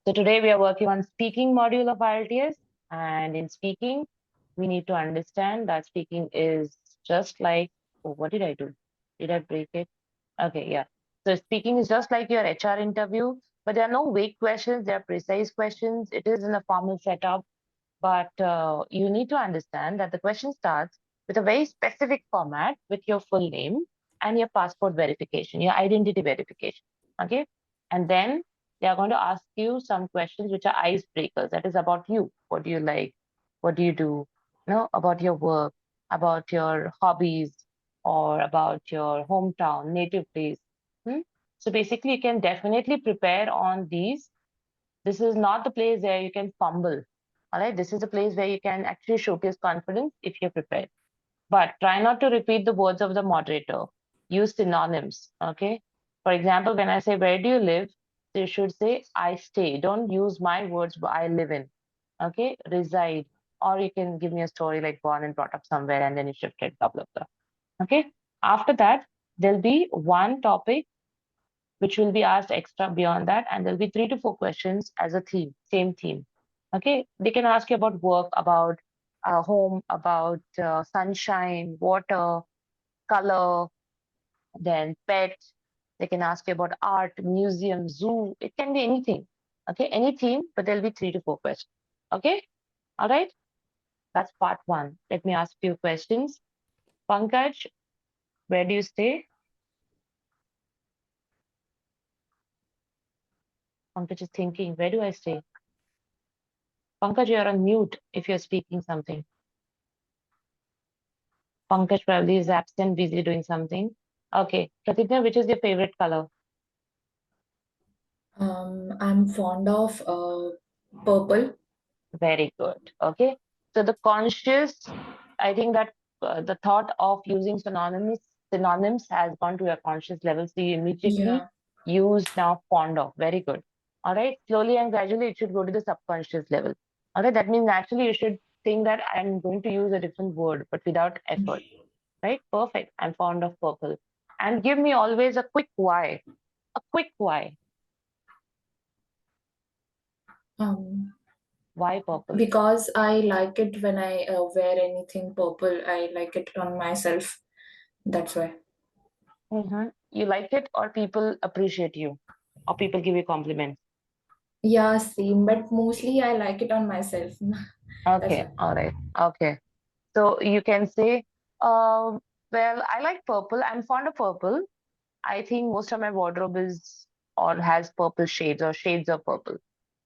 So today we are working on speaking module of IELTS, and in speaking, we need to understand that speaking is just like, oh, what did I do? Did I break it? Okay, yeah. So speaking is just like your HR interview, but there are no vague questions, there are precise questions. It is in a formal setup, but you need to understand that the question starts with a very specific format with your full name and your passport verification, your identity verification. Okay. And then they are going to ask you some questions which are icebreakers. That is about you. What do you like? What do you do? About your work, about your hobbies, or about your hometown, native place. Hmm? So basically, you can definitely prepare on these. This is not the place where you can fumble. All right. This is a place where you can actually showcase confidence if you're prepared. But try not to repeat the words of the moderator. Use synonyms. Okay. For example, when I say, where do you live? You should say, I stay. Don't use my words, I live in. Okay. Reside. Or you can give me a story like born and brought up somewhere and then you shifted, blah, blah, blah. Okay. After that, there'll be one topic which will be asked extra beyond that. And there'll be 3 to 4 questions as a theme, same theme. Okay. They can ask you about work, about home, about sunshine, water, color, then pet. They can ask you about art, museum, zoo. It can be anything. Okay. Any theme, but there'll be 3 to 4 questions. Okay. All right. That's part 1. Let me ask you questions. Pankaj, where do you stay? Pankaj is thinking, where do I stay? Pankaj, you're on mute if you're speaking something. Pankaj probably is absent, busy doing something. Okay. Pratigna, which is your favorite color? I'm fond of purple. Very good. Okay. So the conscious, I think that the thought of using synonyms has gone to your conscious level. So you immediately Yeah. use now fond of. Very good. All right. Slowly and gradually it should go to the subconscious level. All right. That means naturally you should think that I'm going to use a different word, but without effort. Right? Perfect. I'm fond of purple. And give me always a quick why. A quick why. Um, Why purple? because I like it when I wear anything purple. I like it on myself. That's why. You like it, or people appreciate you, or people give you compliments? Yeah, same. But mostly I like it on myself. That's Okay, why. all right. Okay. So you can say, uh, well, I like purple. I'm fond of purple. I think most of my wardrobe is or has purple shades or shades of purple.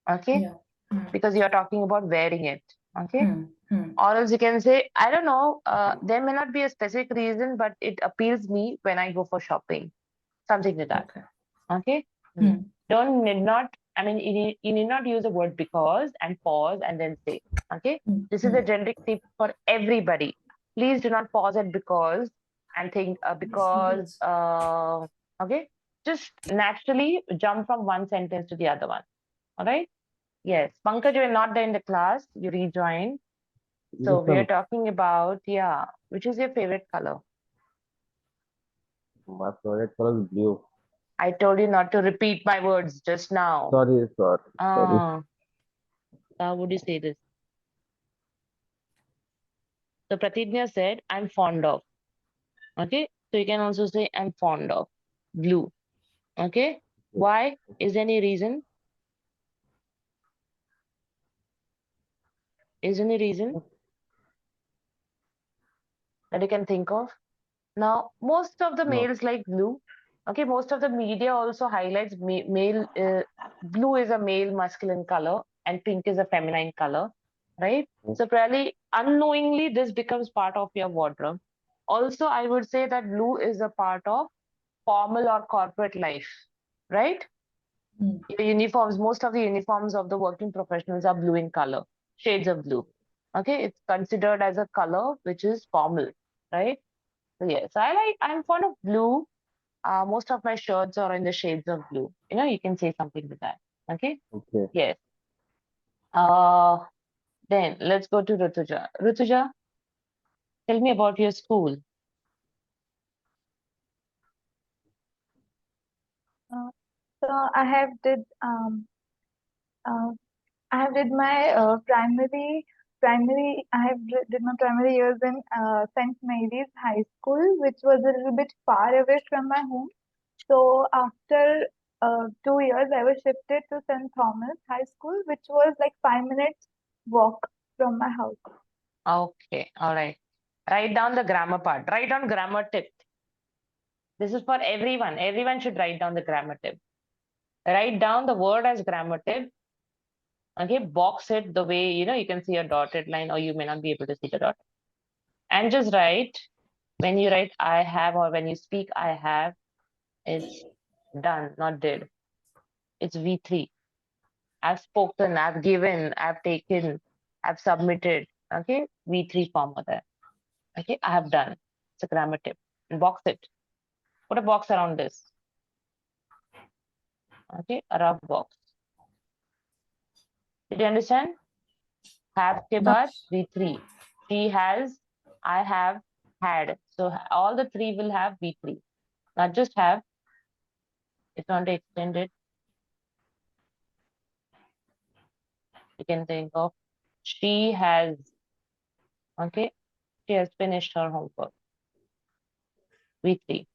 Okay. Yeah. Hmm. Because you're talking about wearing it. Okay. Hmm. Hmm. Or else you can say, I don't know, there may not be a specific reason, but it appeals me when I go for shopping. Something like that. Okay. Okay. Hmm. Don't need not, I mean, you need not use the word because and pause and then say. Okay. Hmm. This is Hmm. a generic tip for everybody. Please do not pause at because and think because, okay. Just naturally jump from one sentence to the other one. All right. Yes. Pankaj, you were not there in the class. You rejoined. So Yes, we are ma'am. talking about, yeah, which is your favorite color? My favorite color is blue. I told you not to repeat my words just now. Sorry. Uh, how would you say this? So Pratidnya said, I'm fond of. Okay. So you can also say, I'm fond of blue. Okay. Okay. Why? Is there any reason? Is there any reason that you can think of? Now, most of the No. males like blue. Okay. Most of the media also highlights male, blue is a male masculine color and pink is a feminine color. Right. So probably unknowingly, this becomes part of your wardrobe. Also, I would say that blue is a part of formal or corporate life, right? Hmm. Your uniforms, most of the uniforms of the working professionals are blue in color, shades of blue. Okay, it's considered as a color which is formal, right? So yes, I'm fond of blue. Most of my shirts are in the shades of blue. You can say something with that. Okay, Okay. yes. Uh, then let's go to Rutuja. Rutuja, tell me about your school. Uh, so I have did I have did my primary. I have did my primary years in St. Mary's High School, which was a little bit far away from my home. So after 2 years, I was shifted to St. Thomas High School, which was like 5 minutes walk from my house. Okay, all right. Write down the grammar part. Write down grammar tip. This is for everyone. Everyone should write down the grammar tip. Write down the word as grammar tip. Okay, box it the way you can see a dotted line, or you may not be able to see the dot. And just write when you write I have, or when you speak I have, it's done, not did. It's V3. I've spoken, I've given, I've taken, I've submitted. Okay, V3 form of that. Okay, I have done. It's a grammar tip. And box it. Put a box around this. Okay, a rough box. Did you understand? Have ke baad V3. She has, I have, had. So all the three will have V3. Not just have. If you want to extend it, you can think of she has. Okay, she has finished her homework. V3.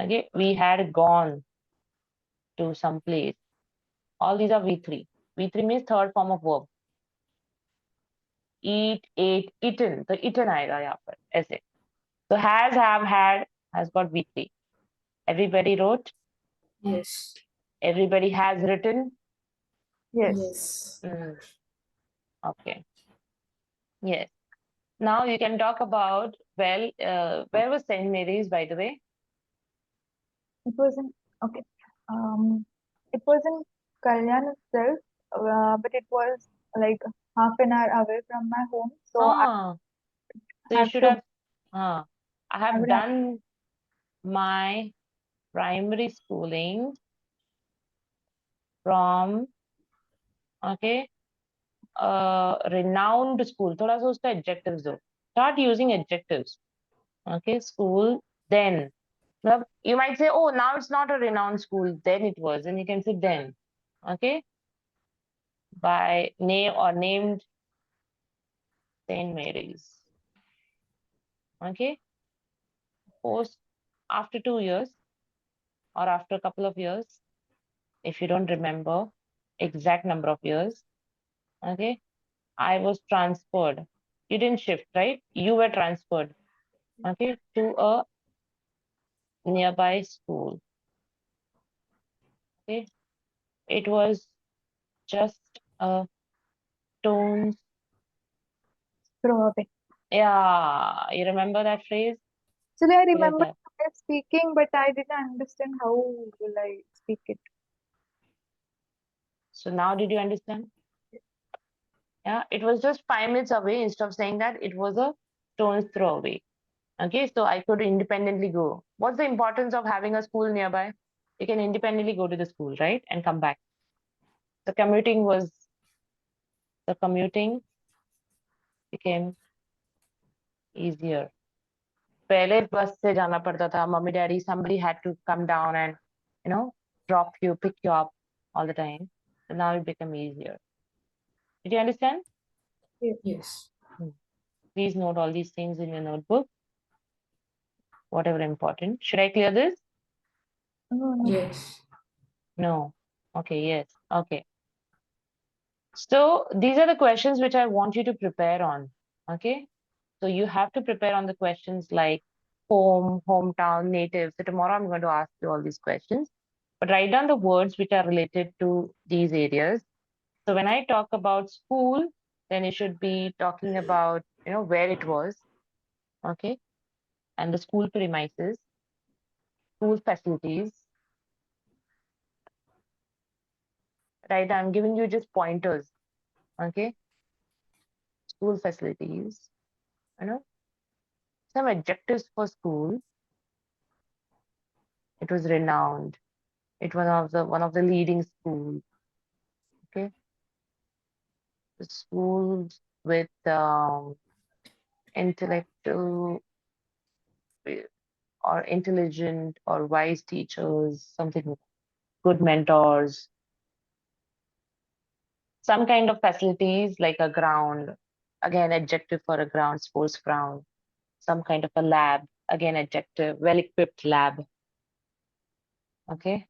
Okay, we had gone to some place. All these are V3. V3 means third form of verb. Eat, ate, eaten. तो eaten आएगा यहाँ पर ऐसे. So has, have, had has got V3. Everybody wrote. Yes. Everybody has written. Yes. Yes. Okay. Yes. Now you can talk about, well, where was St. Mary's, by the way? It was in okay. It was in Kalyan itself, but it was like half an hour away from my home. So I So you have should to. have, I I have would have. done my primary schooling from, okay, renowned school. थोड़ा सा उसका adjectives दो. Start using adjectives. Okay, school, then. Well, you might say, oh, now it's not a renowned school, then it was, and you can say then. Okay, by name or named St. Mary's. Okay, post after 2 years or after a couple of years, if you don't remember exact number of years. Okay, I was transferred. You didn't shift, right? You were transferred. Okay, to a nearby school. Okay, it was just a stone's. Throw away. Yeah, you remember that phrase? Actually, I What is remember that? speaking, but I didn't understand how will I speak it. So now did you understand? Yeah, it was just 5 minutes away. Instead of saying that, it was a stone's throw away. Okay, so I could independently go. What's the importance of having a school nearby? You can independently go to the school, right? And come back. The commuting became easier. पहले बस से जाना पड़ता था. Mummy, daddy, somebody had to come down and, drop you, pick you up all the time. So now it became easier. Did you understand? Yes. Please note all these things in your notebook. Whatever important. Should I clear this? No, no. Yes. No. Okay, yes. Okay. So these are the questions which I want you to prepare on. Okay. So you have to prepare on the questions like home, hometown, native. So tomorrow I'm going to ask you all these questions. But write down the words which are related to these areas. So when I talk about school, then you should be talking about, where it was. Okay. And the school premises, school facilities. Right. I'm giving you just pointers. Okay. School facilities, some adjectives for school. It was renowned. It was one of the leading schools. Okay. The schools with intellectual or intelligent or wise teachers, something, good mentors. Some kind of facilities like a ground, again adjective for a ground, sports ground. Some kind of a lab, again adjective, well-equipped lab. Okay.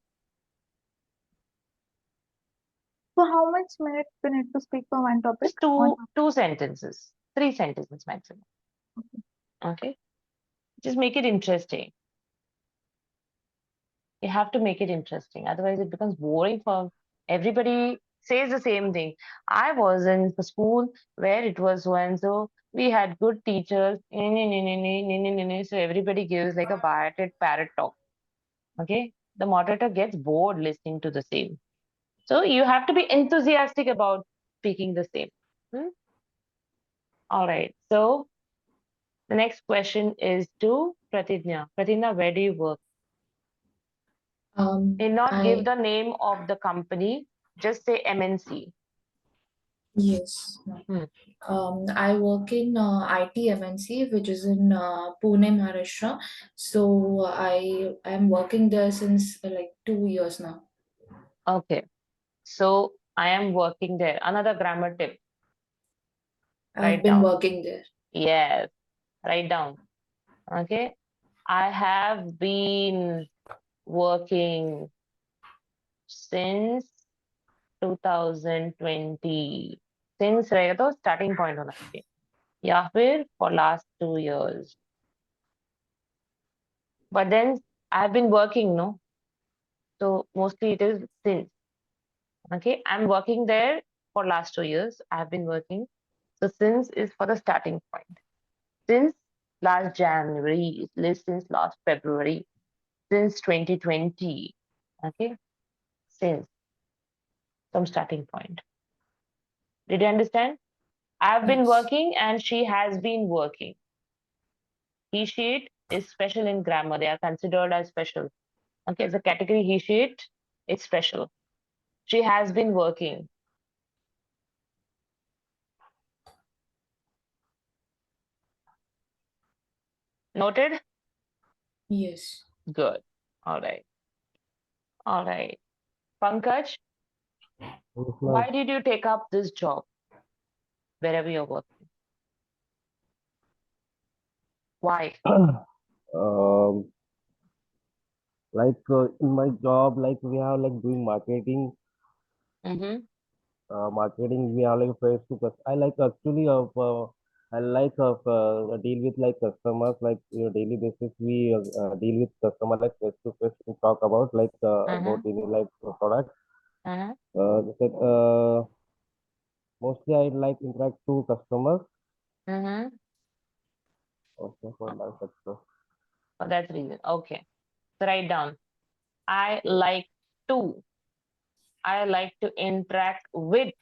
So how much minutes we need to speak for one topic? Just two sentences, 3 sentences maximum. Okay. Just make it interesting. You have to make it interesting. Otherwise, it becomes boring for everybody. Says the same thing. I was in the school where it was so and so. We had good teachers. So everybody gives like a parrot talk. Okay. The moderator gets bored listening to the same. So you have to be enthusiastic about speaking the same. All right. So the next question is to Pratidnya. Pratidnya, where do you work? Did not give the name of the company, just say MNC. Yes. I work in IT MNC, which is in Pune, Maharashtra. So I am working there since like 2 years now. Okay. So I am working there. Another grammar tip. I've Write been down. working there. Yes. Write down. Okay. I have been working since 2020. Since रहेगा तो starting point होना चाहिए. या फिर for last 2 years. But then I've been working, no? So mostly it is since. Okay, I'm working there for last 2 years. I've been working. So since is for the starting point. Since last January, since last February, since 2020. Okay, since some starting point. Did you understand? I've been Yes. working and she has been working. He, she, it is special in grammar. They are considered as special. Okay, the category he, she, it is special. She has been working. Noted? Yes. Good. All right. All right. Pankaj, Yes, ma'am. why did you take up this job wherever you're working? Why? Um, in my job, like we have like doing marketing. Mm-hmm. Marketing we have like face to customers. I like actually I like deal with like customers like daily basis. We deal with customer like face to face to talk about like about Mm-hmm. any like product. Mm-hmm. That, mostly I like interact to customers. Mm-hmm. Also for my sector. For that reason. Okay. So write down. I like to. I like to interact with.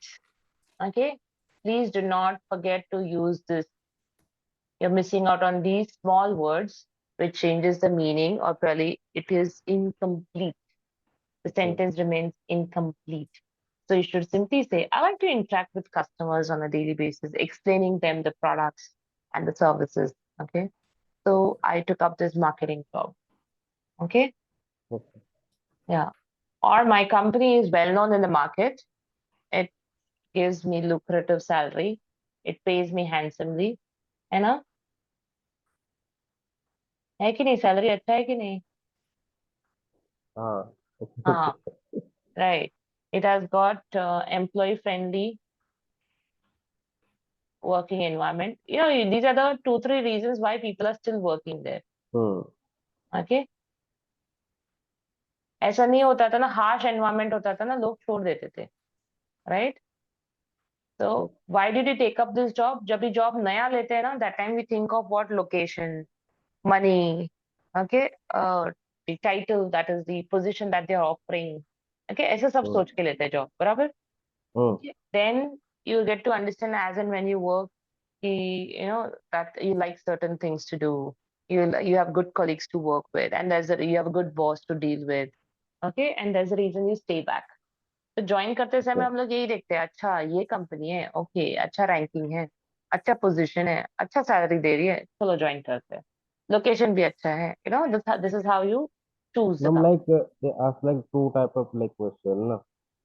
Okay. Please do not forget to use this. You're missing out on these small words which changes the meaning, or probably it is incomplete. The sentence remains incomplete. So you should simply say, I like to interact with customers on a daily basis, explaining them the products and the services. Okay. So I took up this marketing job. Okay. Okay. Yeah. Or my company is well known in the market. It gives me lucrative salary. It pays me handsomely. है ना? है कि नहीं? Salary अच्छा है कि नहीं? Ah. हाँ. Right. It has got employee friendly working environment. You know, these are the 2-3 reasons why people are still working there. Okay. ऐसा नहीं होता था ना, harsh environment होता था ना, लोग छोड़ देते थे. Right? So why did you take up this job? जब भी job नया लेते हैं ना, that time we think of what location, money, okay, the title, that is the position that they are offering. Okay, ऐसे सब सोच के लेते हैं job, बराबर? Okay. Then you get to understand as and when you work, you know that you like certain things to do. You have good colleagues to work with, and you have a good boss to deal with. Okay, and there's a reason you stay back. तो join करते समय हम लोग यही देखते हैं, अच्छा ये कंपनी है, ओके, अच्छा रैंकिंग है, अच्छा पोजीशन है, अच्छा सैलरी दे रही है, चलो ज्वाइन करते हैं, लोकेशन भी अच्छा है, you know this is how you choose the Ma'am, company. they ask like two type of like question.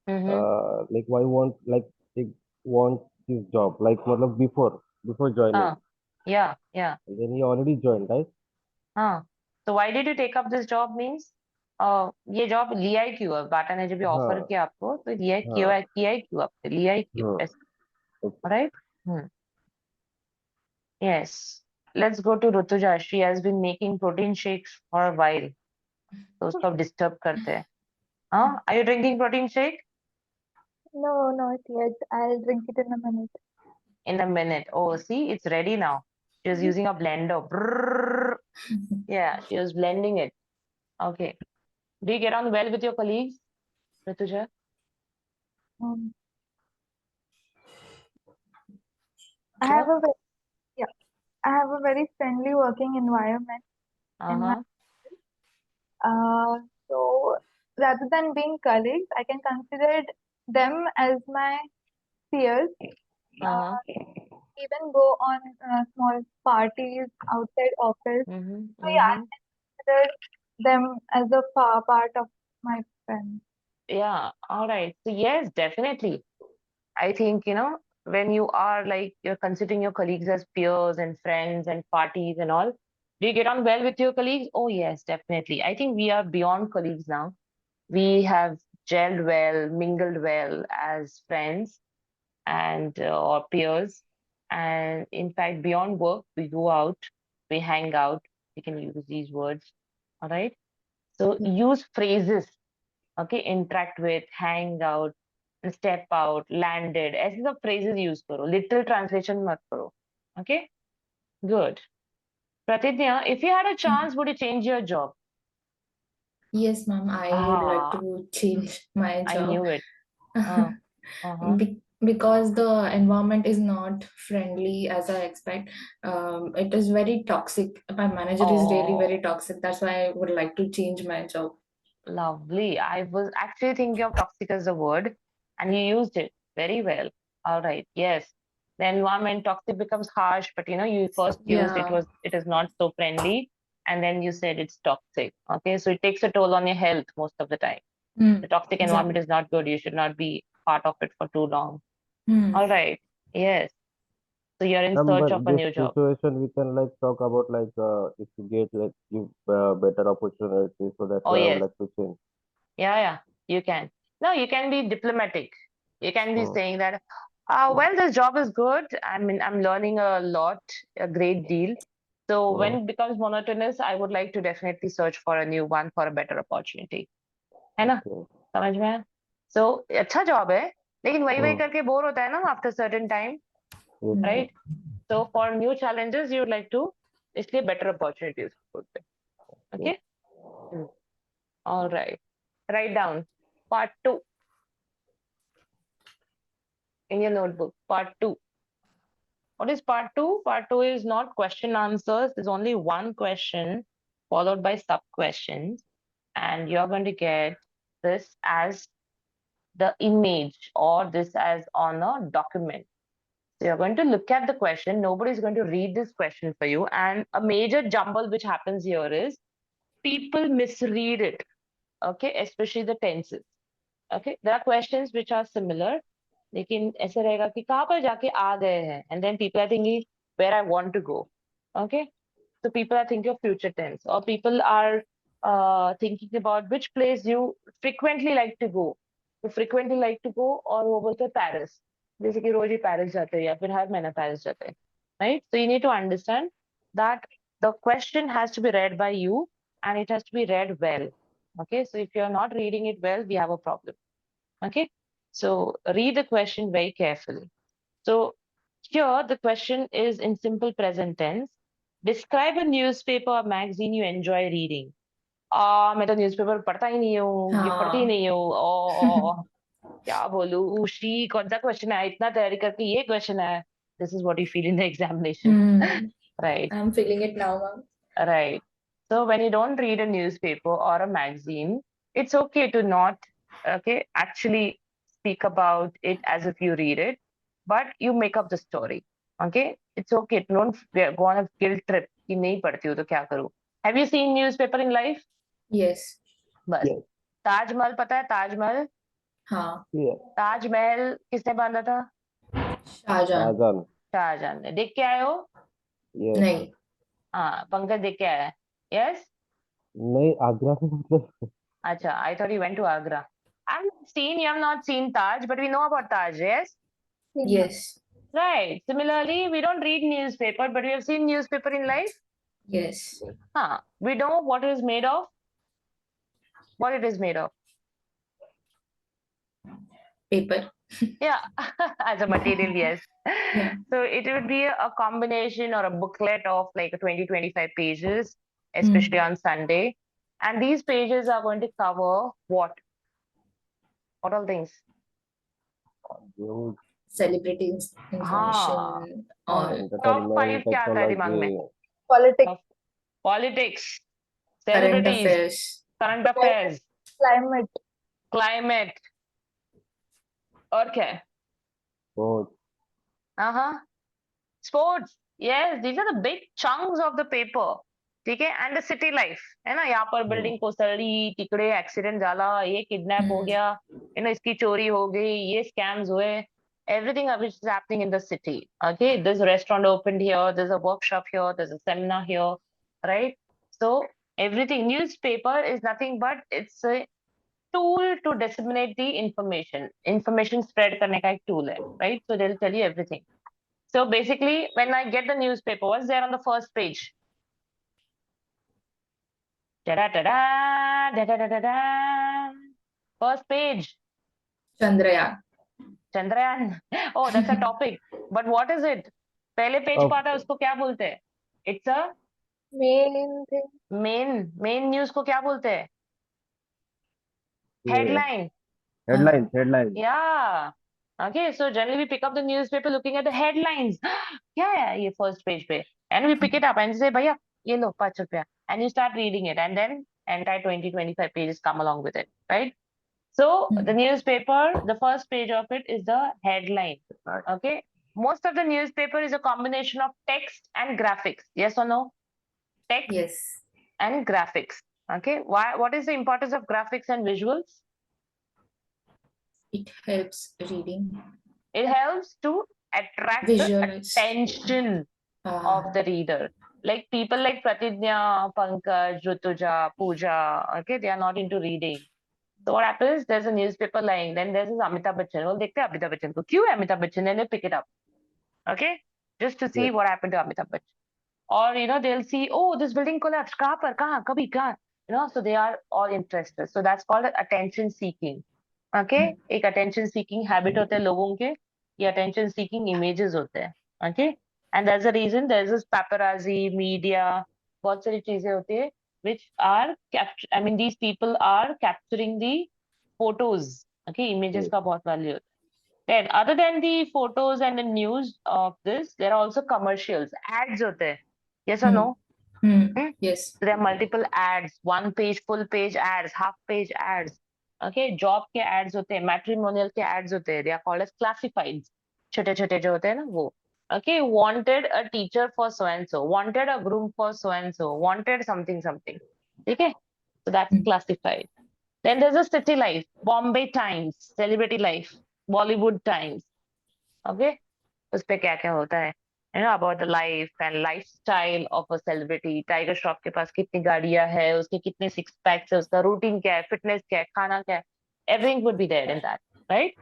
Hmm. Like why want like he wants his job, like मतलब before joining. Yeah. And then he already joined, right? So why did you take up this job means ये job लिया ही क्यों है? बाटा ने जब भी offer हाँ किया आपको तो लिया हाँ किया ही क्यों आपने लिया ही क्यों हाँ. ऐसे Okay. Right yes let's go to Rutuja she has been making protein shakes for a while तो उसको डिस्टर्ब करते हैं are you drinking protein shake No, not yet. I'll drink it in a minute. in a minute oh see it's ready now she was using a blender Brrrr. Yeah she was blending it okay do you get on well with your colleagues Rutuja Um, I yeah have a very, yeah, I have a very friendly working environment in my uh-huh so rather than being colleagues, I can consider them as my peers. uh-huh Even go on small parties outside office. So yeah, I mm-hmm. consider them as a part of my friends. Yeah, all right. So yes, definitely. I think, when you are like you're considering your colleagues as peers and friends and parties and all, do you get on well with your colleagues? Oh yes, definitely. I think we are beyond colleagues now. We have gelled well, mingled well as friends and or peers. And in fact, beyond work, we go out, we hang out. We can use these words. All right. So use phrases. Okay, interact with, hang out, step out, landed. ऐसे सब phrases use करो. Literal translation मत करो. Okay, good. Pratidya, if you had a chance, would you change your job? Yes, ma'am, I would like Ah, to change my I job. knew it. Uh-huh. Because the environment is not friendly as I expect. It is very toxic. My manager is really Oh, very toxic. That's why I would like to change my job. lovely. I was actually thinking of toxic as a word, and you used it very well. All right. Yes. The environment toxic becomes harsh, but you first used Yeah. it is not so friendly, and then you said it's toxic. Okay, so it takes a toll on your health most of the time. The toxic environment Exactly. is not good. You should not be part of it for too long. Hmm. All right. Yes. So you're in search But of a this new job. situation we can like talk about like if you get like give better opportunities, so that's Oh why I would yes. like to change. Yeah, you can. No, you can be diplomatic. You can be Hmm. saying that, well, this job is good. I mean, I'm learning a lot, a great deal. So when Hmm. it becomes monotonous, I would like to definitely search for a new one for a better opportunity. है ना? Okay. समझ में आया? So अच्छा job है, लेकिन वही वही Hmm. करके बोर होता है ना after certain time, Yes. right? So for new challenges, you would like to इसलिए better opportunities बोलते हैं. Yes. Okay? All right. Write down part 2 in your notebook. Part 2. What is part 2? Part 2 is not question answers. There's only one question followed by sub questions. And you're going to get this as the image or this as on a document. So you're going to look at the question. Nobody's going to read this question for you. And a major jumble which happens here is people misread it. Okay, especially the tenses. Okay, there are questions which are similar. लेकिन ऐसे रहेगा कि कहाँ पर जाके आ गए हैं and then people are thinking where I want to go. Okay, so people are thinking of future tense or people are thinking about which place you frequently like to go. तो frequently like to go और वो बोलते हैं Paris. जैसे कि रोज ही Paris जाते हैं या फिर हर महीना Paris जाते हैं. Right? So you need to understand that the question has to be read by you and it has to be read well. Okay, so if you're not reading it well, we have a problem. Okay, so read the question very carefully. So here the question is in simple present tense. Describe a newspaper or magazine you enjoy reading. मैं तो newspaper पढ़ता ही नहीं हूँ, ये पढ़ती ही हाँ. नहीं हूँ, ओ क्या बोलूँ, शी कौन सा क्वेश्चन है, इतना तैयारी करके ये क्वेश्चन है. This is what you feel in the examination, right? I'm feeling it now, ma'am. Right. So when you don't read a newspaper or a magazine, it's okay to not, okay, actually speak about it as if you read it, but you make up the story. Okay, it's okay. Don't go on a guilt trip. कि नहीं पढ़ती हूँ तो क्या करूँ? Have you seen newspaper in life? Yes. बस Yes. Taj Mahal पता है ताजमहल हाँ, Yeah. ताजमहल किसने बांधा था? शाहजहां। Shahjahan. शाहजहां ने। देख के आए हो? Yes. नहीं। हाँ, पंकज देख के आया है। यस। नहीं, आगरा से मतलब अच्छा, I thought you went to Agra. You have not seen Taj, but we know about Taj, yes? Yes. Right. Similarly, we don't read newspaper, but we have seen newspaper in life. Yes. We know what it is made of. What it is made of. Paper. Yeah, as a material, yes. Yeah. So it would be a combination or a booklet of like 20-25 pages, especially on Sunday. And these pages are going to cover what? What all things? news, Celebrity हाँ, information or top 5 entertainment, क्या आता है दिमाग में? technology, Politics, Politics, current celebrities, affairs. current affairs, climate, climate, और क्या है? sports. Sports. Yes, these are the big chunks of the paper. ठीक है, and the city life है ना, यहाँ पर बिल्डिंग कोसड़ी, तिकड़े एक्सीडेंट झाला, ये किडनैप हो गया, इसकी चोरी हो गई, ये स्कैम्स हुए, everything of which is happening in the city. Okay, this restaurant opened here, there's a workshop here, there's a seminar here, right? So everything, newspaper is nothing but it's a tool to disseminate the information. Information spread करने का एक tool है, right? So they'll tell you everything. So basically, when I get the newspaper, what's there on the first page? Da-da-da-da, da-da-da-da-da. First page, Chandrayaan. Chandrayaan. Oh, that's a topic. But what is it? पहले page Oh, पर आता है उसको क्या बोलते हैं? It's a main thing. main news को क्या बोलते हैं? yeah. Headline. Headlines. Yeah. Okay, so generally we pick up the newspaper looking at the headlines. क्या है ये first page पे? And we pick it up and say, भैया ये लो ₹5. And you start reading it, and then entire 20-25 pages come along with it, right? So the newspaper, the first page of it is the headline. Okay. Most of the newspaper is a combination of text and graphics. Yes or no? Text Yes. and graphics. Okay. Why? What is the importance of graphics and visuals? It helps reading. It helps to attract the Visualize. attention of the reader. Like people like Pratidnya, Pankaj, Rutuja, Pooja, okay, they are not into reading. So what happens? There's a newspaper lying. Then there's this Amitabh Bachchan. Well, देखते हैं Amitabh Bachchan को. क्यों है Amitabh Bachchan? Then they pick it up. Okay, just to see Yes. what happened to Amitabh Bachchan. Or they'll see, oh, this building collapsed. कहाँ पर? कहाँ? कभी? कहाँ? So they are all interested. So that's called attention seeking. Okay, एक attention seeking habit होते हैं लोगों के. ये attention seeking images होते हैं. Okay, and that's the reason there's this paparazzi, media, बहुत सारी चीजें होती है which are these people are capturing the photos. Okay, images का बहुत value. Then, other than the photos and the news of this, there are also commercials, ads होते हैं. Yes or no? Yes. There are multiple ads, one page, full page ads, half page ads. Okay, job के ads होते हैं, matrimonial के ads होते हैं. They are called as classifieds. छोटे छोटे जो होते हैं ना वो. Okay, wanted a teacher for so and so, wanted a groom for so and so, wanted something something. Okay, so that's classified. Then there's a city life, Bombay Times, celebrity life, Bollywood Times. Okay, उस पे क्या क्या होता है? About the life and lifestyle of a celebrity. Tiger Shroff के पास कितनी गाड़ियां है, उसके कितने six packs है, उसका routine क्या है, fitness क्या है, खाना क्या है. Everything would be there in that, right?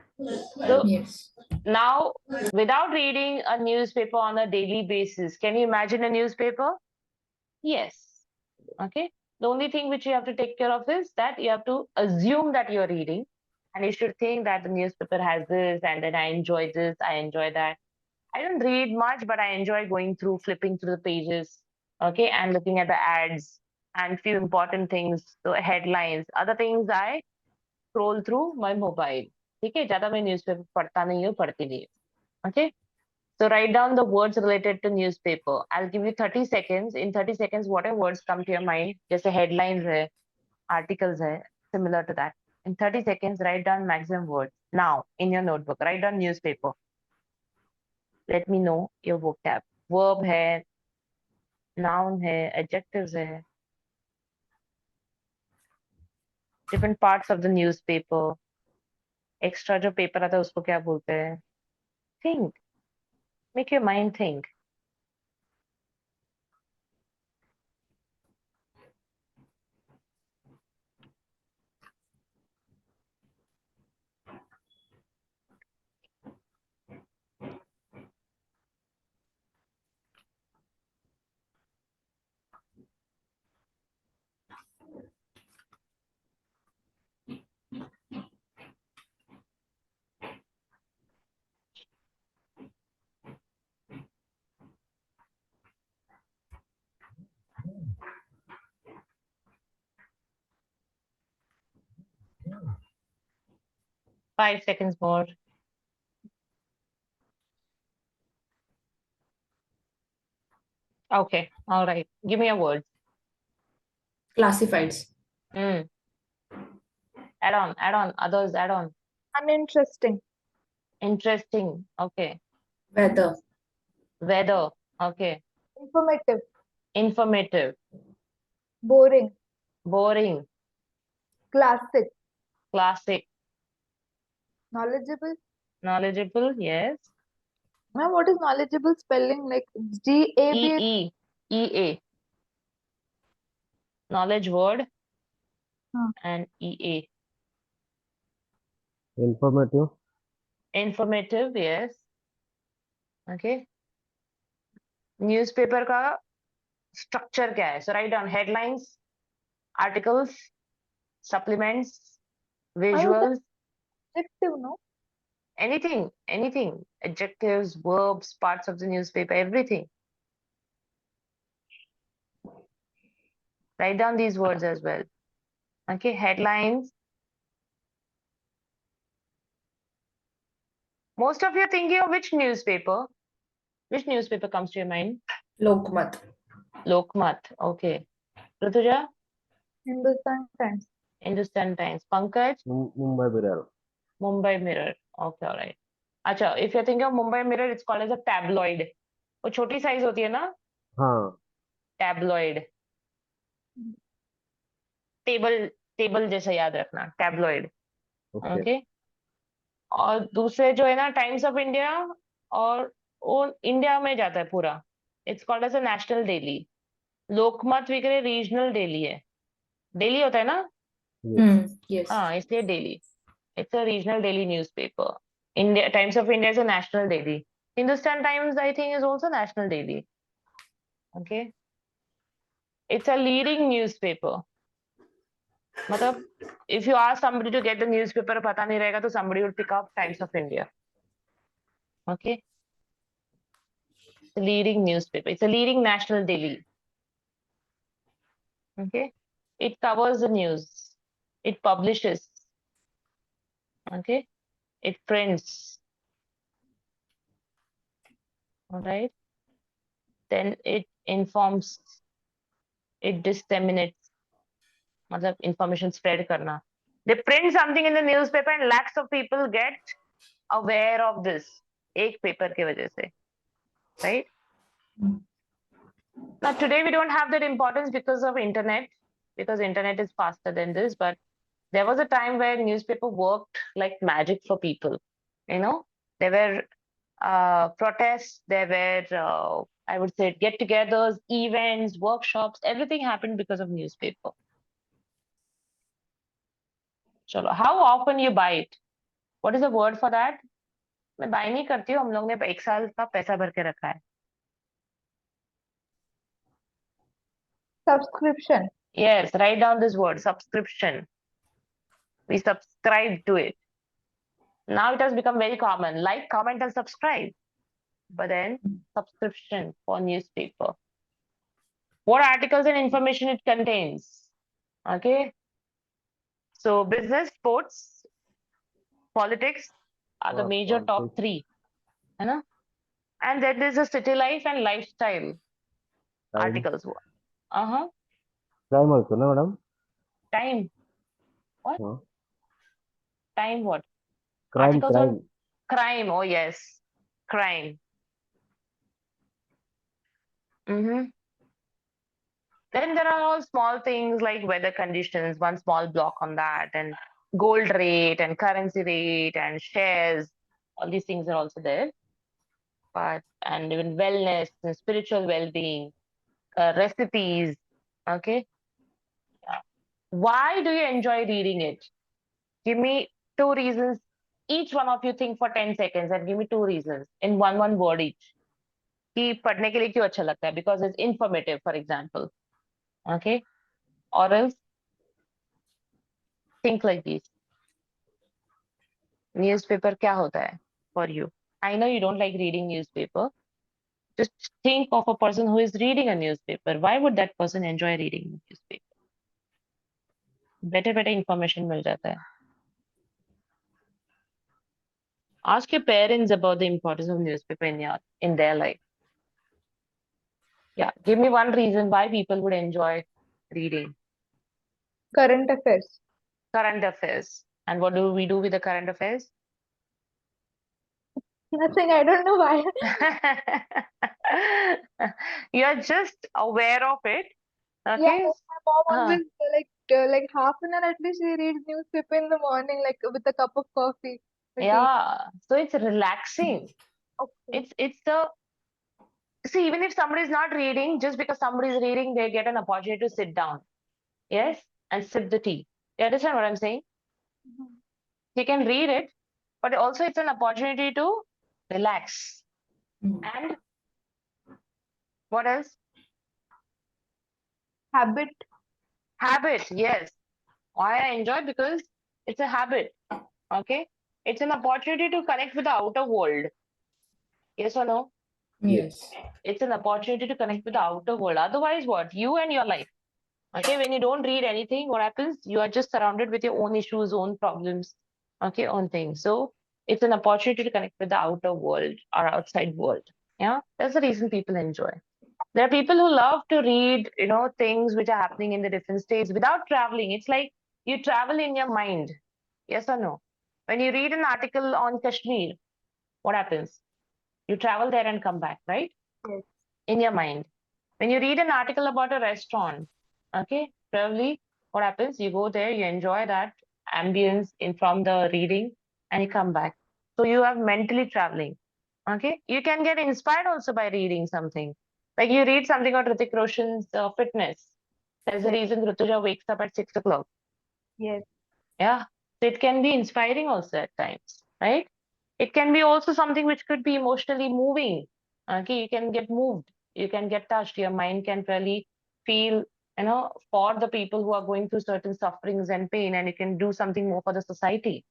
So Yes. now, without reading a newspaper on a daily basis, can you imagine a newspaper? Yes. Okay. The only thing which you have to take care of is that you have to assume that you're reading, and you should think that the newspaper has this, and then I enjoy this, I enjoy that. I don't read much, but I enjoy going through, flipping through the pages, okay, and looking at the ads and few important things, the headlines. Other things I scroll through my mobile. ठीक है, ज़्यादा मैं newspaper पढ़ता नहीं हूँ, पढ़ती नहीं हूँ. Okay. So write down the words related to newspaper. I'll give you 30 seconds. In 30 seconds, whatever words come to your mind, जैसे headlines है, articles है, similar to that. In 30 seconds, write down maximum words. Now, in your notebook, write down newspaper. Let me know your vocab. Verb है, noun है, adjectives है, different parts of the newspaper. Extra जो paper आता है उसको क्या बोलते हैं? Think, make your mind think. Five seconds more. Okay, all right. Give me a word. Classifieds. Add on. Others, add on. Uninteresting. Interesting. Okay. Weather. Weather. Okay. Informative. Informative. Boring. Boring. Classic. Classic. Knowledgeable. Knowledgeable. Yes. Ma'am, what is knowledgeable spelling? Like GAB? EA. Knowledge word. And EA. Informative. Informative. Yes. Okay. Newspaper का structure क्या है? So write down headlines, articles, supplements, visuals. Adjective, no? Anything. Adjectives, verbs, parts of the newspaper, everything. Write down these words as well. Okay, headlines. Most of you are thinking of which newspaper? Which newspaper comes to your mind? Lokmat. Lokmat. Okay. Rutuja? Hindustan Times. Hindustan Times. Pankaj? Mumbai Mirror. Mumbai Mirror. Okay, all right. Acha, if you're thinking of Mumbai Mirror, it's called as a tabloid. वो छोटी size होती है ना? हाँ. Tabloid. Table जैसा याद रखना. Tabloid. Okay. और दूसरे जो है ना, टाइम्स ऑफ इंडिया, और वो इंडिया में जाता है पूरा. It's called as a national daily. Lokmat भी करे रीजनल डेली है. डेली होता है ना? Yes. हाँ, इसलिए daily. It's a regional daily newspaper. India times of India is a national daily. Hindustan times I think is also national daily. Okay. It's a leading newspaper. मतलब if you ask somebody to get the newspaper पता नहीं रहेगा तो somebody will pick up Times of India. Okay. It's a leading newspaper. It's a leading national daily. Okay. It covers the news. It publishes. Okay. It prints. All right. Then it informs. It disseminates. मतलब information spread करना. They print something in the newspaper and lakhs of people get aware of this. एक paper की वजह से. Right? Now today we don't have that importance because of internet, because internet is faster than this, but there was a time where newspaper worked like magic for people. You know, there were protests, there were I would say get-togethers, events, workshops, everything happened because of newspaper. Chalo, how often you buy it? What is the word for that? मैं buy नहीं करती हूँ, हम लोग ने एक साल का पैसा भर के रखा है. Subscription. Yes, write down this word, subscription. We subscribe to it. Now it has become very common. Like, comment, and subscribe. But then subscription for newspaper. What articles and information it contains? Okay. So business, sports, politics are the major top three. You know? And then there's a city life and lifestyle articles. Crime also, no, madam? Time. What? Time what? Crime, Articles crime. on crime. Oh yes. Crime. Then there are all small things like weather conditions, one small block on that, and gold rate and currency rate and shares. All these things are also there. And even wellness and spiritual well-being, recipes. Okay. Why do you enjoy reading it? Give me 2 reasons. Each one of you think for 10 seconds and give me 2 reasons in one word each. कि पढ़ने के लिए क्यों अच्छा लगता है? Because it's informative, for example. Okay. Or else think like this. Newspaper क्या होता है for you? I know you don't like reading newspaper. Just think of a person who is reading a newspaper. Why would that person enjoy reading a newspaper? Better information मिल जाता है. Ask your parents about the importance of newspaper in their life. Yeah, give me one reason why people would enjoy reading. Current affairs. Current affairs. And what do we do with the current affairs? Nothing. I don't know why. You're just aware of it. Yeah, Okay. my mom always like half an hour at least she reads newspaper in the morning, like with a cup of coffee or tea. Yeah. So it's relaxing. Okay. It's the see, even if somebody is not reading, just because somebody is reading, they get an opportunity to sit down. Yes, and sip the tea. You understand what I'm saying? Mhm. You can read it, but also it's an opportunity to relax. And what else? Habit. Habit, yes. Why I enjoy? Because it's a habit. Okay. It's an opportunity to connect with the outer world. Yes or no? Yes. It's an opportunity to connect with the outer world. Otherwise, what? You and your life. Okay. When you don't read anything, what happens? You are just surrounded with your own issues, own problems, okay, own things. So it's an opportunity to connect with the outer world or outside world. Yeah. That's the reason people enjoy. There are people who love to read, things which are happening in the different states without traveling. It's like you travel in your mind. Yes or no? When you read an article on Kashmir, what happens? You travel there and come back, right? Yes. In your mind. When you read an article about a restaurant, okay, probably what happens? You go there, you enjoy that ambience in from the reading, and you come back. So you are mentally traveling. Okay, you can get inspired also by reading something. Like you read something about Hrithik Roshan's fitness. There's a Yes. reason Rutuja wakes up at 6 o'clock. Yes. Yeah, so it can be inspiring also at times, right? It can be also something which could be emotionally moving. Okay, you can get moved, you can get touched, your mind can really feel, for the people who are going through certain sufferings and pain, and you can do something more for the society,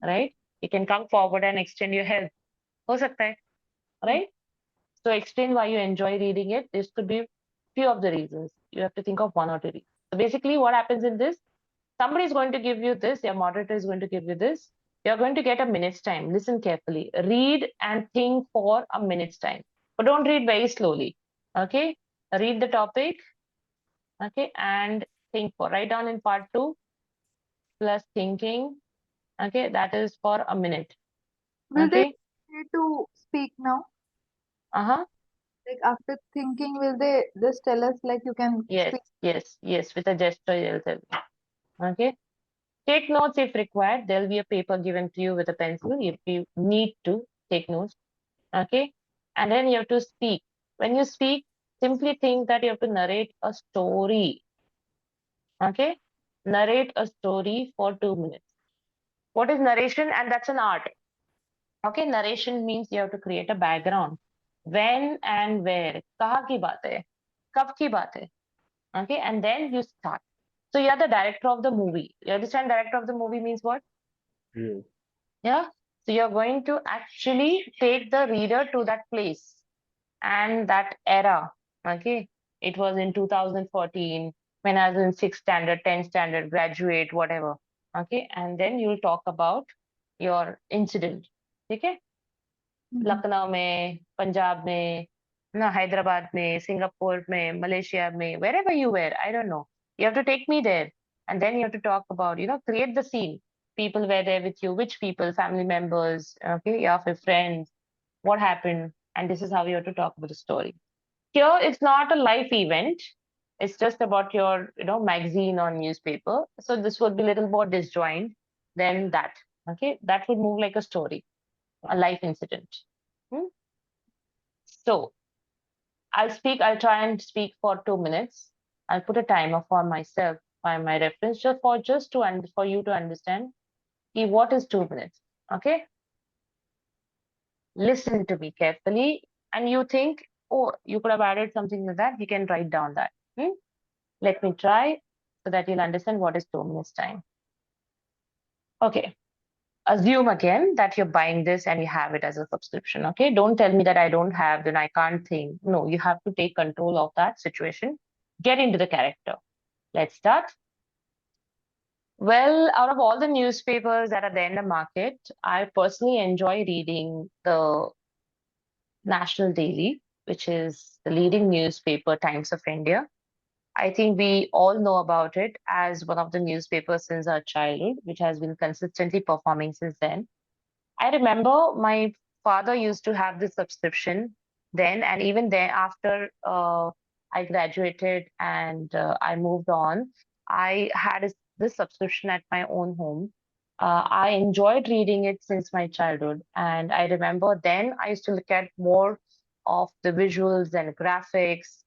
right? You can come forward and extend your help. Ho sakta hai, right? So explain why you enjoy reading it. This could be few of the reasons. You have to think of 1 or 2 reasons. So basically, what happens in this? Somebody is going to give you this, your moderator is going to give you this. You're going to get a minute's time. Listen carefully. Read and think for a minute's time. But don't read very slowly. Okay? Read the topic. Okay? And think for. Write down in part 2 plus thinking. Okay? That is for a minute. Will they Okay? need to speak now? Uh-huh. Like after thinking, will they just tell us like you can Yes, speak? yes, yes. With a gesture, they'll tell you. Okay? Take notes if required. There'll be a paper given to you with a pencil if you need to take notes. Okay. And then you have to speak. When you speak, simply think that you have to narrate a story. Okay. Narrate a story for 2 minutes. What is narration? And that's an art. Okay. Narration means you have to create a background. When and where. Kaha ki baat hai? Kab ki baat hai? Okay. And then you start. So you are the director of the movie. You understand director of the movie means what? Yes. Yeah. So you're going to actually take the reader to that place and that era. Okay. It was in 2014 when I was in 6th standard, 10th standard, graduate, whatever. Okay. And then you'll talk about your incident. Okay. Mhm. Lucknow में, पंजाब में, no, Hyderabad में, Singapore में, Malaysia में, wherever you were, I don't know. You have to take me there. And then you have to talk about, create the scene. People were there with you, which people, family members, okay, your friends, what happened, and this is how you have to talk about the story. Here, it's not a life event. It's just about your, magazine or newspaper. So this would be a little more disjoint. then that. Okay, that would move like a story, a life incident. So I'll try and speak for 2 minutes. I'll put a timer for myself by my reference, for you to understand what is 2 minutes. Okay, listen to me carefully, and you think, oh, you could have added something like that. You can write down that. Let me try so that you'll understand what is 2 minutes time. Okay. Assume again that you're buying this and you have it as a subscription. Okay. Don't tell me that I don't have, then I can't think. No, you have to take control of that situation. Get into the character. Let's start. Well, out of all the newspapers that are there in the market, I personally enjoy reading the National Daily, which is the leading newspaper, Times of India. I think we all know about it as one of the newspapers since our childhood, which has been consistently performing since then. I remember my father used to have this subscription then, and even then, after I graduated and I moved on, I had this subscription at my own home. I enjoyed reading it since my childhood, and I remember then I used to look at more of the visuals and graphics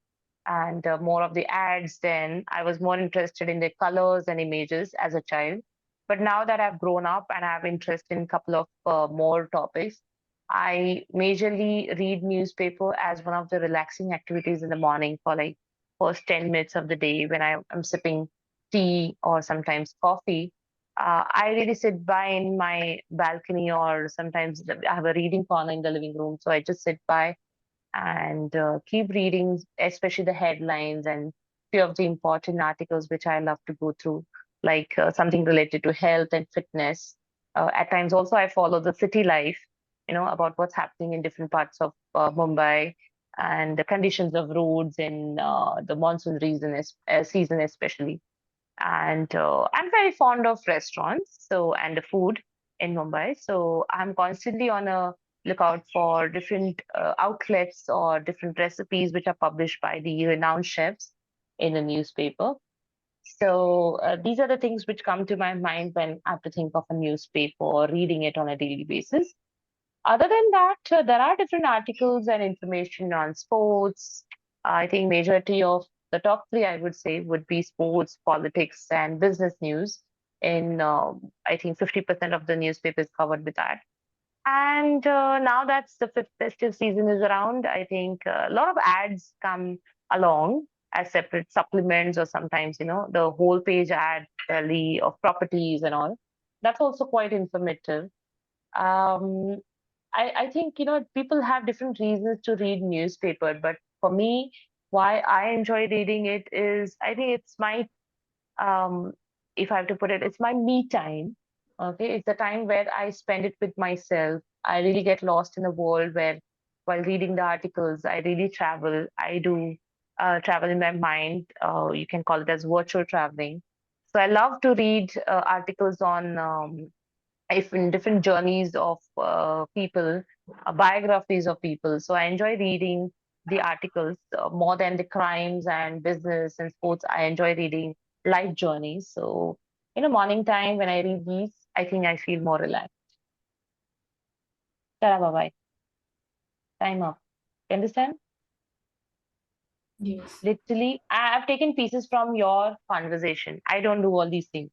and more of the ads. Then I was more interested in the colors and images as a child. But now that I've grown up and I have interest in a couple of more topics, I majorly read newspaper as one of the relaxing activities in the morning for like first 10 minutes of the day when I'm sipping tea or sometimes coffee. I really sit by in my balcony, or sometimes I have a reading corner in the living room. So I just sit by and keep reading, especially the headlines and few of the important articles which I love to go through, like something related to health and fitness. At times, also, I follow the city life, about what's happening in different parts of Mumbai and the conditions of roads in the monsoon season, especially. And I'm very fond of restaurants, and the food in Mumbai. So I'm constantly on a lookout for different outlets or different recipes which are published by the renowned chefs in the newspaper. So these are the things which come to my mind when I have to think of a newspaper or reading it on a daily basis. Other than that, there are different articles and information on sports. I think majority of the top three, I would say, would be sports, politics, and business news. In I think 50% of the newspaper is covered with that. And now that's the fifth festive season is around, I think a lot of ads come along as separate supplements, or sometimes, the whole page ad of properties and all. That's also quite informative. Um, I think, people have different reasons to read newspaper, but for me, why I enjoy reading it is, I think it's my, um, if I have to put it, it's my me time. Okay, it's the time where I spend it with myself. I really get lost in the world where, while reading the articles, I really travel. I do travel in my mind. You can call it as virtual traveling. So I love to read articles on if in different journeys of people, biographies of people. So I enjoy reading the articles more than the crimes and business and sports. I enjoy reading life journeys. So in the morning time when I read these, I think I feel more relaxed. Tara, bye bye. Time up. You understand? Yes. Literally, I've taken pieces from your conversation. I don't do all these things.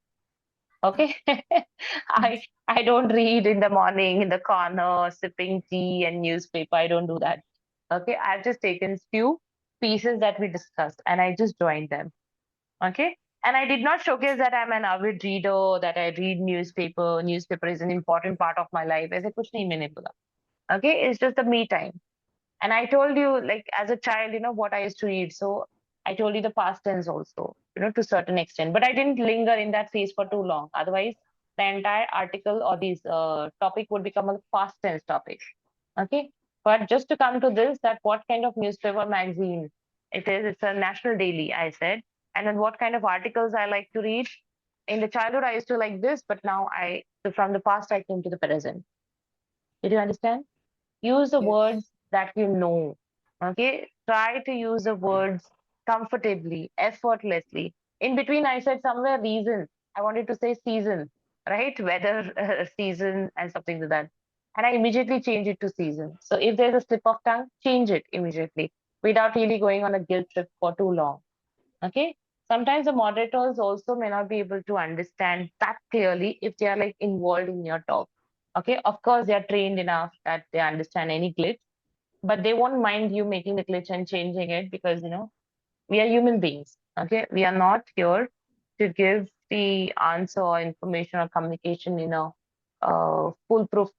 Okay. I don't read in the morning in the corner, sipping tea and newspaper. I don't do that. Okay. I've just taken few pieces that we discussed and I just joined them. Okay. And I did not showcase that I'm an avid reader, that I read newspaper. Newspaper is an important part of my life. ऐसे कुछ नहीं मैंने बोला. Okay. It's just the me time. And I told you, like, as a child, what I used to read. So I told you the past tense also, to a certain extent. But I didn't linger in that phase for too long. Otherwise, the entire article or this topic would become a past tense topic. Okay. But just to come to this, that what kind of newspaper magazine it is, it's a national daily, I said. And then what kind of articles I like to read. In the childhood, I used to like this, but now from the past, I came to the present. Did you understand? Use the Yes. words that you know. Okay. Try to use the words comfortably, effortlessly. In between, I said somewhere reason. I wanted to say season. right? Weather, season, and something like that. And I immediately change it to season. So if there's a slip of tongue, change it immediately without really going on a guilt trip for too long. Okay. Sometimes the moderators also may not be able to understand that clearly if they are like involved in your talk. Okay. Of course, they are trained enough that they understand any glitch, but they won't mind you making the glitch and changing it because, we are human beings. Okay. We are not here to give the answer or information or communication in a foolproof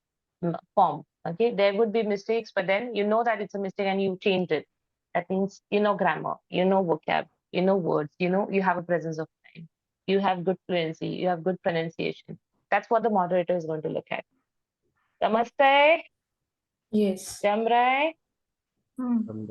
form. Okay. There would be mistakes, but then you know that it's a mistake and you change it. That means you know grammar, you know vocab, you know words, you have a presence of mind, you have good fluency, you have good pronunciation. That's what the moderator is going to look at. Namaste, Yes. Jamrai. Hmm.